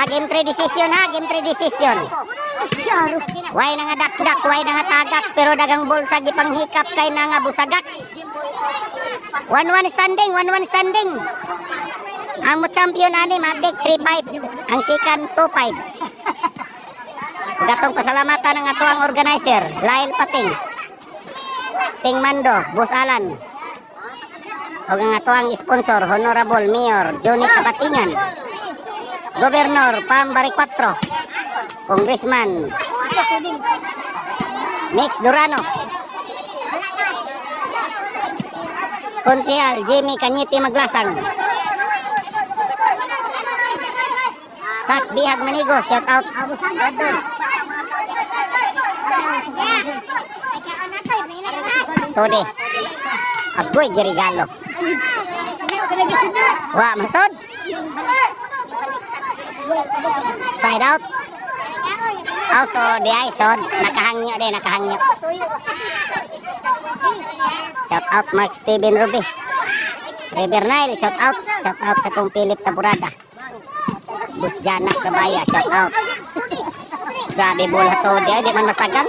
Game 3 decision ha, game 3 decision. Way na nga dakdak, way na nga tagak, pero dagang bulsa gipanghikap kay na nga busagak. 1-1 standing, 1-1 standing. Ang mo champion ani Matic 3-5, ang second 2-5. Gatong pasalamatan ng atuang organizer, Lail Pating, Ting Mando, Boss Alan. O ang atuang sponsor, Honorable Mayor Johnny Kapatingan, Gobernador Pam Baricuatro, Congressman Mix Durano, Konsehal Jimmy Kanyiti Maglasang, Sat Bihag Manigo, shout out. Tode agoy girigalo. Wa masod. Side out. Also di ay sod nakahangyo din, nakahangyo. Shout out Mark Steven Ruby, River Nile, shout out sa kong Philip Taburada, Bus Janak Kabaya, shout out. Grabe bola to di man masagang.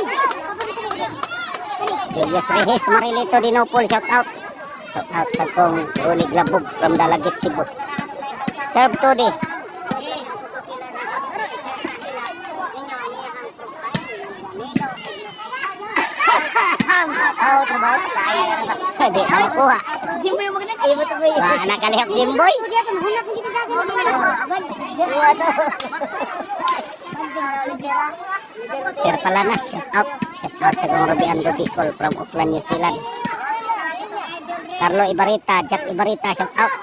Julius Reyes Marilito Dinopol, shout out sa kong Rulig Labog from Dalagit Cebu. Serve to di. Oh, trabaho tayo. Hindi na makuha. Jimboy mo ganun. Nakalihap Jimboy. Sir Palanas, shout out sa kong Rubian Rubicol from Auckland, New Zealand. Carlo Ibarita, Jack Ibarita, shout out.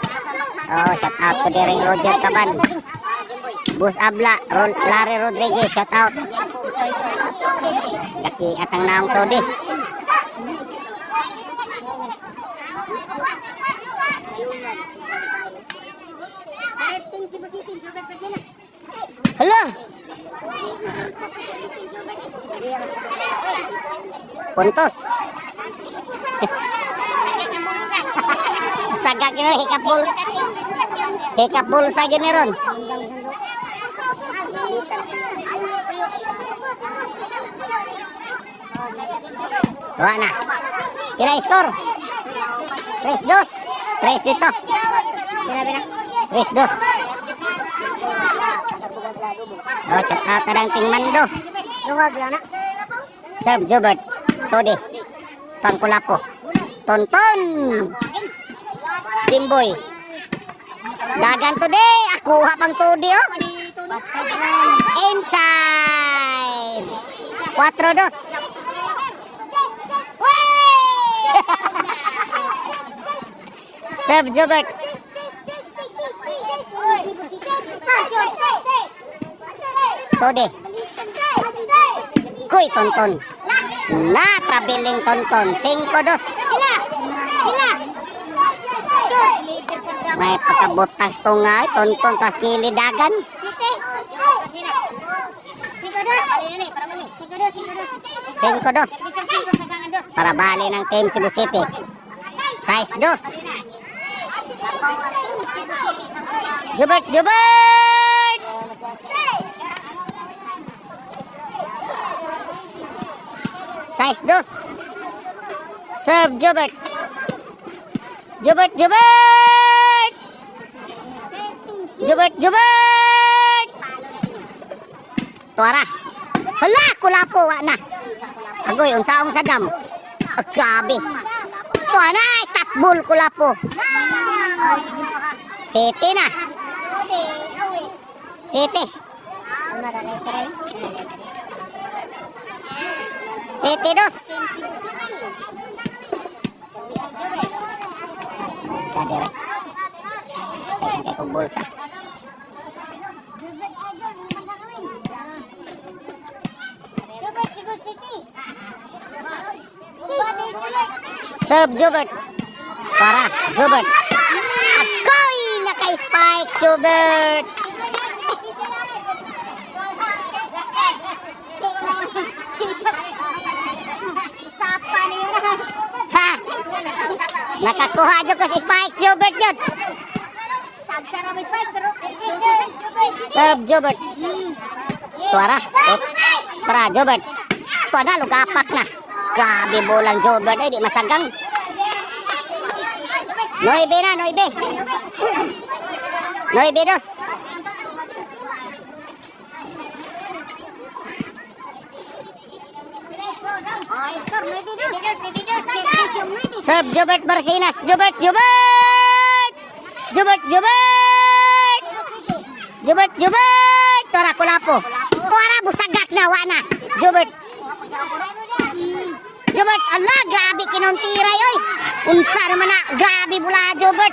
Oh, shout out ko din Roger Taban, Bus Abla, Larry Rodriguez, shout out. Laki atang naong to di. Hala. Puntos. Sagak yun, hikap bulsa yun meron. Wala. Kira skor? 3-2. 3 dito. 3-2. Oh, shout out kadang Ting Mando. Serve Jobert. Tode. Pangkulapo. Tonton. Jimboy. Dagan today. Ako pang Tode oh. Inside. 4-2. Serve Jobert. Tode. Kuy Tonton. Na traveling Tonton. 5-2. May pagkabutang stungay. Tonton tas kilidagan. 5-2. Para bali ng team Cebu City. 6-2. Jobert. 6-2. Serve Jobert. Tuara. Hala, kulapo wa na. Agoy unsaong sadam. Grabe. Tuara, stop ball kulapo. City na. City 2. Kadere. Kaya kong bulsa. Serve Jobert. Para Jobert. Ako'y naka-spike Jobert. Ha! Nakakuha dyan ko si Spike Jobert yun. Serve Jobert. Tuara. Tara, Jobert. Tuwa na, lugapak na. Grabe bolang Jobert. Ay, di masagang. 9 na, 9. 9-2. Serve Jobert Barcinas. Jobert. Tora kulapo. Tora busagak na wana. Jobert. Allah, grabe kinontiray oy. Unsa naman na, grabe bula Jobert.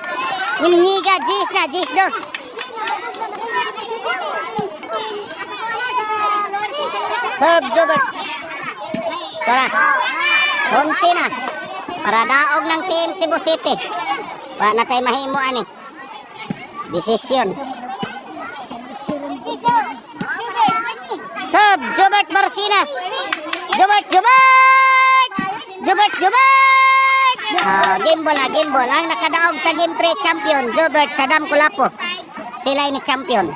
Niniga Jis na, Jis 2. Serve Jobert. Tora. 11 na. Para daog ng team Cebu City. Wala na tayo mahimo ani. Desisyon. Serve Jobert Barcinas. Jobert. Gimbal. Ang nakadaog sa Game 3 champion, Jobert Sadam Kulapo. Sila ini champion.